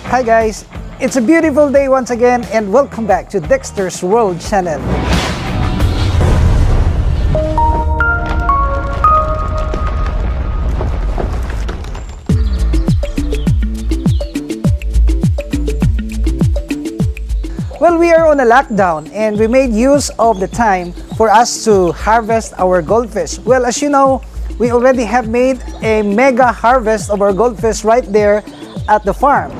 Hi guys, it's a beautiful day once again and welcome back to Dexter's World channel. Well, we are on a lockdown and we made use of the time for us to harvest our goldfish. Well, as you know, we already have made a mega harvest of our goldfish right there at the farm.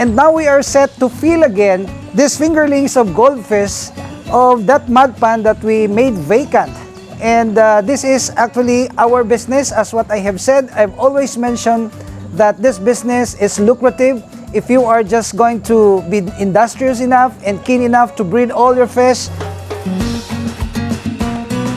And now we are set to fill again these fingerlings of goldfish of that mud pond that we made vacant. And this is actually our business. As what I have said, I've always mentioned that this business is lucrative if you are just going to be industrious enough and keen enough to breed all your fish.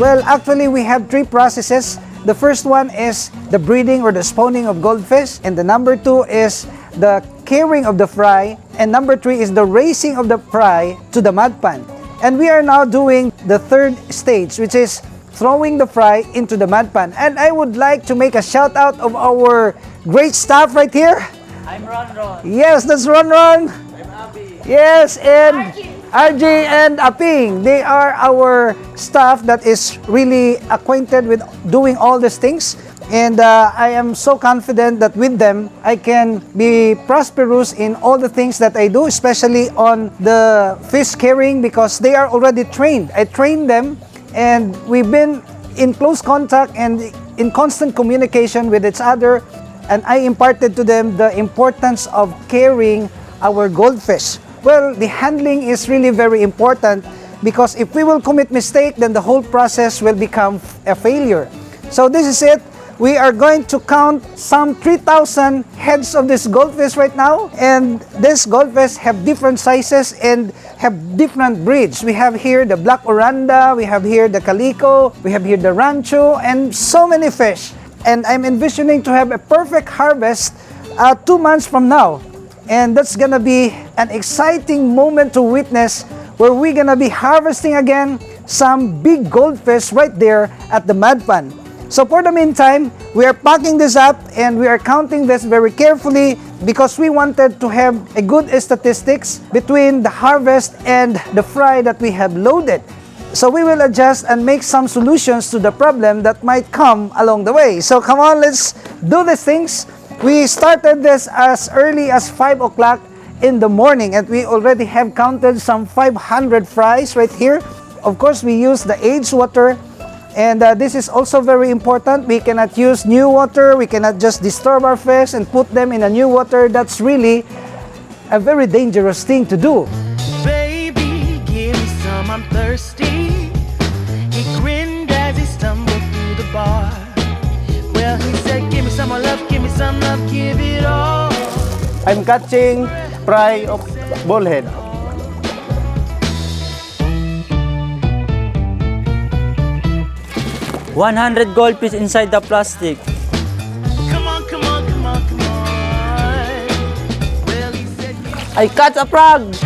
Well, actually we have three processes. The first one is the breeding or the spawning of goldfish, and the number two is the caring of the fry, and number three is the raising of the fry to the mud pond. And we are now doing the third stage, which is throwing the fry into the mud pond. And I would like to make a shout out of our great staff right here. I'm Ron. Yes, that's Ron. I'm Abby. Yes, and RJ and Aping. They are our staff that is really acquainted with doing all these things. And I am so confident that with them, I can be prosperous in all the things that I do, especially on the fish caring, because they are already trained. I trained them, and we've been in close contact and in constant communication with each other, and I imparted to them the importance of caring our goldfish. Well, the handling is really very important, because if we will commit mistake, then the whole process will become a failure. So this is it. We are going to count some 3,000 heads of this goldfish right now, and these goldfish have different sizes and have different breeds. We have here the black oranda, we have here the calico, we have here the rancho, and so many fish. And I'm envisioning to have a perfect harvest 2 months from now. And that's gonna be an exciting moment to witness, where we're gonna be harvesting again some big goldfish right there at the mud pond. So for the meantime, we are packing this up and we are counting this very carefully, because we wanted to have a good statistics between the harvest and the fry that we have loaded. So we will adjust and make some solutions to the problem that might come along the way. So come on, let's do these things. We started this as early as 5 o'clock in the morning, and we already have counted some 500 fries right here. Of course, we use the aged water. And this is also very important. We cannot use new water. We cannot just disturb our fish and put them in a new water. That's really a very dangerous thing to do. Baby, give me some, I'm thirsty. He grinned as he stumbled through the bar. Well, he said, give me some more love, give me some love, give it all. I'm catching fry of bullhead. 100 goldfish inside the plastic. Come on, come on, come on, come on. Well, he said, I catch a frog!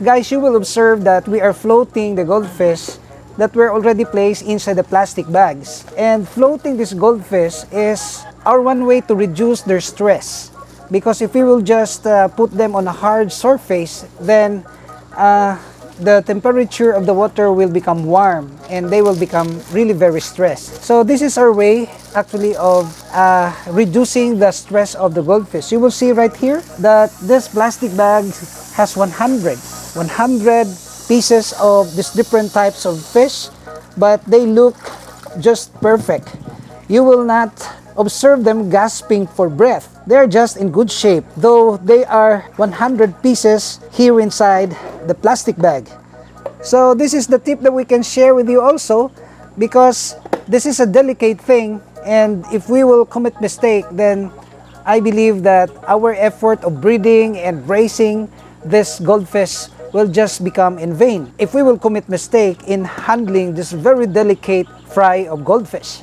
Guys, you will observe that we are floating the goldfish that were already placed inside the plastic bags. And floating this goldfish is our one way to reduce their stress. Because if we will just put them on a hard surface, then the temperature of the water will become warm and they will become really very stressed. So this is our way actually of reducing the stress of the goldfish. You will see right here that this plastic bag has 100 pieces of these different types of fish, but they look just perfect. You will not observe them gasping for breath. They are just in good shape, though they are 100 pieces here inside the plastic bag. So this is the tip that we can share with you also, because this is a delicate thing, and if we will commit mistake, then I believe that our effort of breeding and raising this goldfish will just become in vain if we will commit mistake in handling this very delicate fry of goldfish.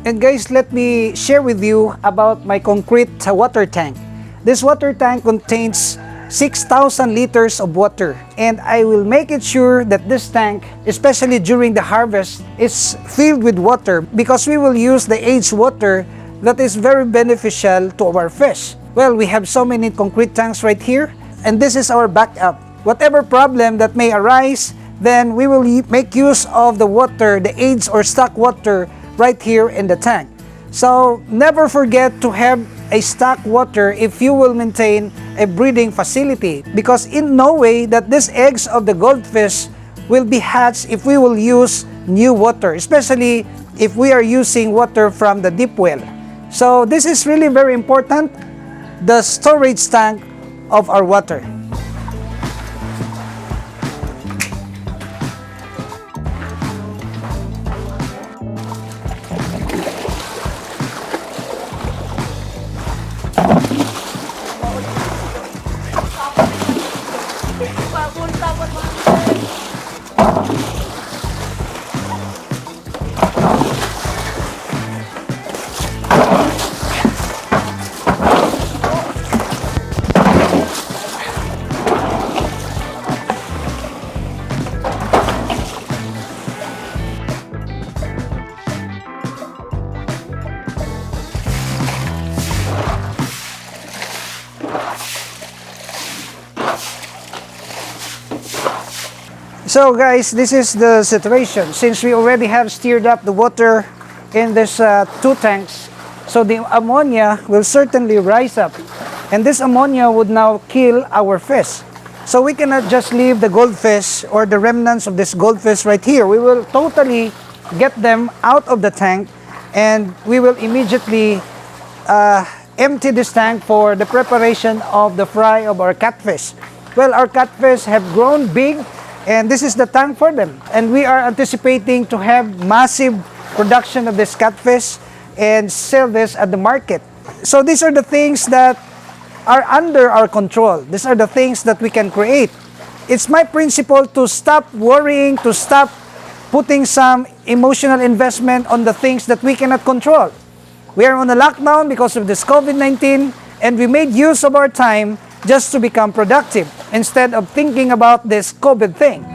And guys, let me share with you about my concrete water tank. This water tank contains 6,000 liters of water, and I will make it sure that this tank, especially during the harvest, is filled with water, because we will use the aged water that is very beneficial to our fish. Well, we have so many concrete tanks right here, and this is our backup. Whatever problem that may arise, then we will make use of the water, the aged or stock water right here in the tank. So never forget to have a stock water if you will maintain a breeding facility, because in no way that these eggs of the goldfish will be hatched if we will use new water, especially if we are using water from the deep well. So this is really very important, the storage tank of our water. So guys, this is the situation. Since we already have stirred up the water in this two tanks, so the ammonia will certainly rise up, and this ammonia would now kill our fish. So we cannot just leave the goldfish or the remnants of this goldfish right here. We will totally get them out of the tank, and we will immediately empty this tank for the preparation of the fry of our catfish. Well, our catfish have grown big, and this is the tank for them. And we are anticipating to have massive production of this catfish and sell this at the market. So these are the things that are under our control. These are the things that we can create. It's my principle to stop worrying, to stop putting some emotional investment on the things that we cannot control. We are on a lockdown because of this COVID-19, and we made use of our time just to become productive instead of thinking about this COVID thing.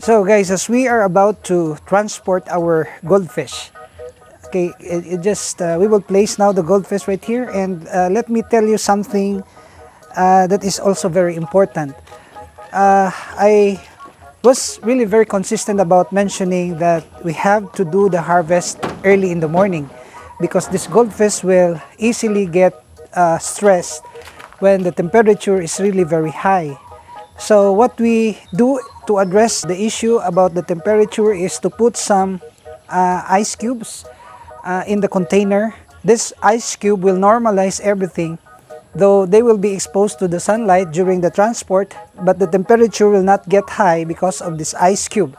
So guys, as we are about to transport our goldfish, okay, we will place now the goldfish right here, and let me tell you something that is also very important. I was really very consistent about mentioning that we have to do the harvest early in the morning, because this goldfish will easily get stressed when the temperature is really very high. So what we do to address the issue about the temperature is to put some ice cubes in the container. This ice cube will normalize everything, though they will be exposed to the sunlight during the transport, but the temperature will not get high because of this ice cube.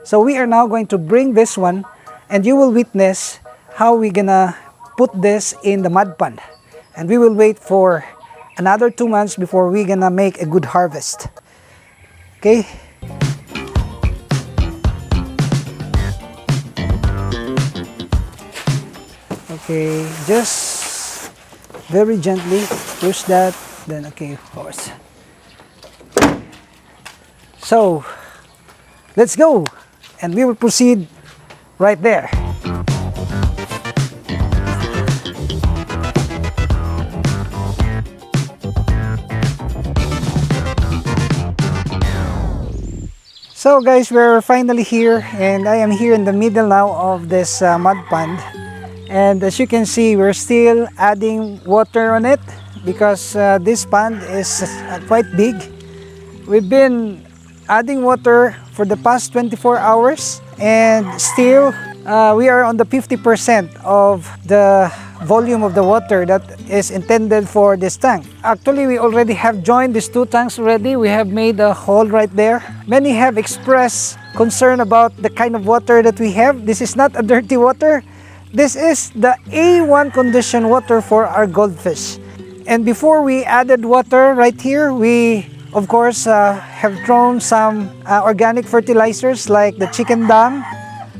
So we are now going to bring this one, and you will witness how we gonna put this in the mud pond. And we will wait for another 2 months before we gonna make a good harvest. Okay? Okay, just very gently push that, then okay, of course. So, let's go, and we will proceed right there. So guys, we're finally here, and I am here in the middle now of this mud pond. And as you can see, we're still adding water on it because this pond is quite big. We've been adding water for the past 24 hours, and still we are on the 50% of the volume of the water that is intended for this tank. Actually, we already have joined these 2 tanks already. We have made a hole right there. Many have expressed concern about the kind of water that we have. This is not a dirty water. This is the A1 condition water for our goldfish. And before we added water right here, we of course have thrown some organic fertilizers like the chicken dung,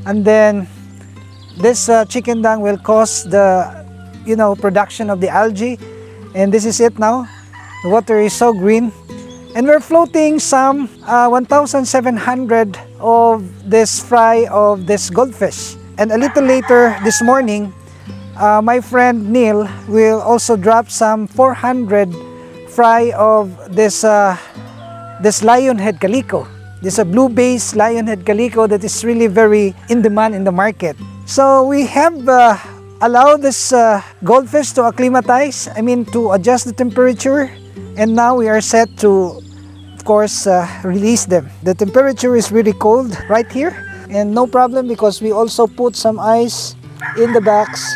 and then this chicken dung will cause the production of the algae, and this is it now. The water is so green, and we're floating some 1,700 of this fry of this goldfish. And a little later this morning, my friend Neil will also drop some 400 fry of this lionhead calico. This is a blue-based lionhead calico that is really very in demand in the market. So we have allowed this goldfish to acclimatize, to adjust the temperature, and now we are set to, of course, release them. The temperature is really cold right here, and no problem because we also put some ice in the box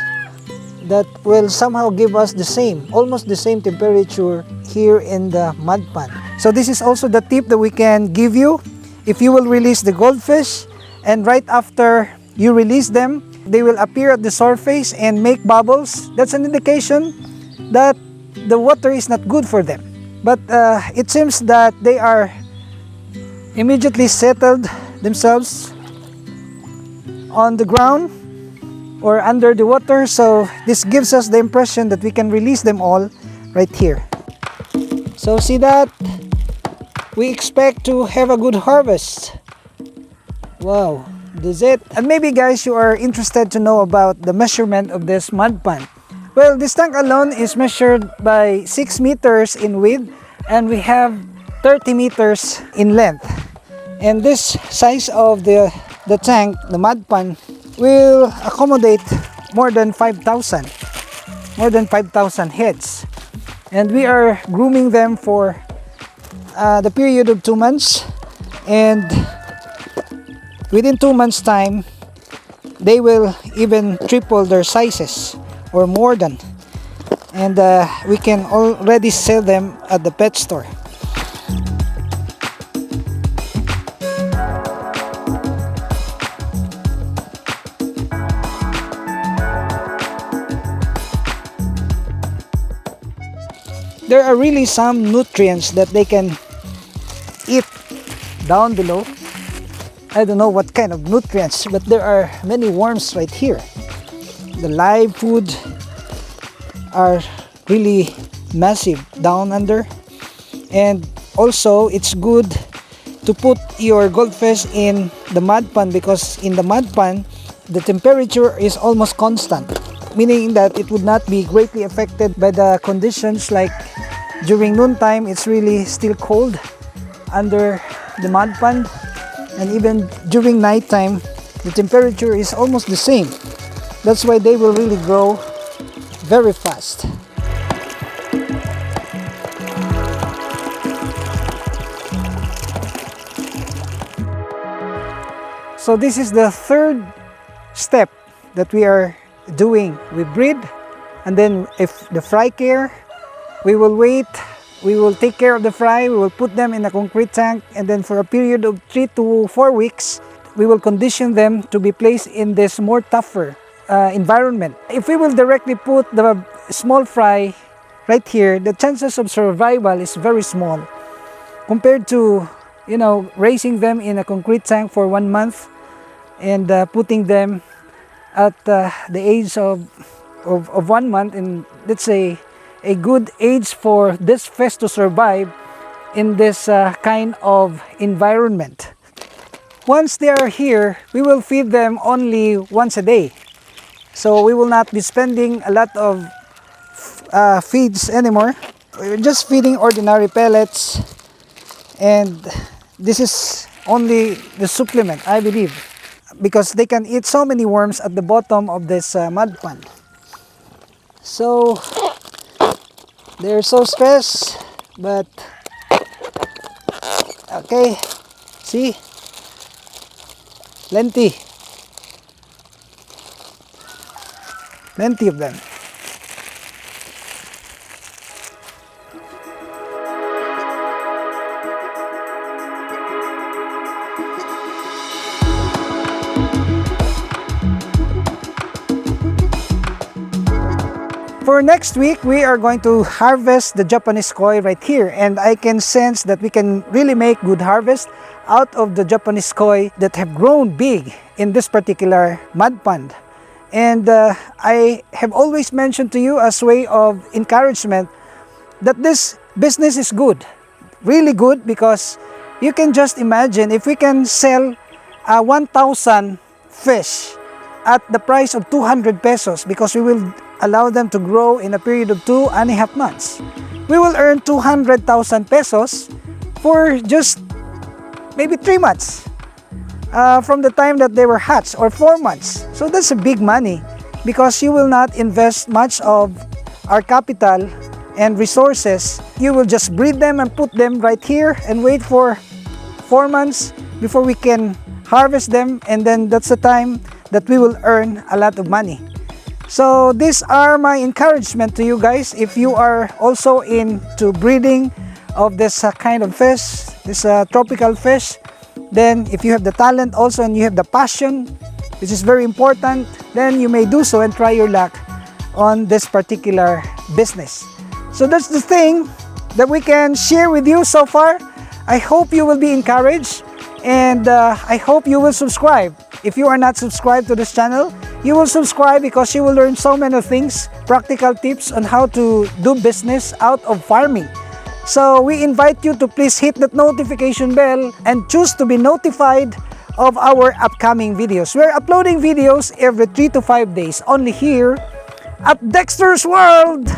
that will somehow give us almost the same temperature here in the mud pond. So this is also the tip that we can give you. If you will release the goldfish, and right after you release them, they will appear at the surface and make bubbles. That's an indication that the water is not good for them. But it seems that they are immediately settled themselves on the ground or under the water, so this gives us the impression that we can release them all right here. So see that? We expect to have a good harvest. Wow, this is it. And maybe guys, you are interested to know about the measurement of this mud pond. Well, this tank alone is measured by 6 meters in width, and we have 30 meters in length. And this size of the tank, the mud pond, will accommodate more than 5,000 heads. And we are grooming them for the period of 2 months, and within 2 months time they will even triple their sizes or more than, and we can already sell them at the pet store. There are really some nutrients that they can eat down below. I don't know what kind of nutrients, but there are many worms right here. The live food are really massive down under, and also it's good to put your goldfish in the mud pond, because in the mud pond the temperature is almost constant, meaning that it would not be greatly affected by the conditions. Like during noontime, it's really still cold under the mud pond, and even during nighttime the temperature is almost the same. That's why they will really grow very fast. So this is the third step that we are doing. We breed, and then if the fry care, we will wait, we will take care of the fry, we will put them in a concrete tank, and then for a period of 3 to 4 weeks we will condition them to be placed in this more tougher environment. If we will directly put the small fry right here, the chances of survival is very small compared to, you know, raising them in a concrete tank for 1 month and putting them at the age of 1 month, and let's say a good age for this fish to survive in this kind of environment. Once they are here, we will feed them only once a day. So we will not be spending a lot of feeds anymore. We're just feeding ordinary pellets, and this is only the supplement, I believe, because they can eat so many worms at the bottom of this mud pond. So they're so stressed, but okay, see, plenty of them. For next week, we are going to harvest the Japanese koi right here, and I can sense that we can really make good harvest out of the Japanese koi that have grown big in this particular mud pond. And I have always mentioned to you as way of encouragement that this business is good, really good, because you can just imagine if we can sell 1,000 fish at the price of 200 pesos, because we will allow them to grow in a period of 2.5 months. We will earn 200,000 pesos for just maybe 3 months from the time that they were hatched, or 4 months. So that's a big money, because you will not invest much of our capital and resources. You will just breed them and put them right here and wait for 4 months before we can harvest them, and then that's the time that we will earn a lot of money. So these are my encouragement to you guys. If you are also into breeding of this kind of fish, this tropical fish, then if you have the talent also and you have the passion, which is very important, then you may do so and try your luck on this particular business. So that's the thing that we can share with you so far. I hope you will be encouraged, and I hope you will subscribe. If you are not subscribed to this channel, you will subscribe, because you will learn so many things, practical tips on how to do business out of farming. So we invite you to please hit that notification bell and choose to be notified of our upcoming videos. We're uploading videos every 3 to 5 days only here at Dexter's World.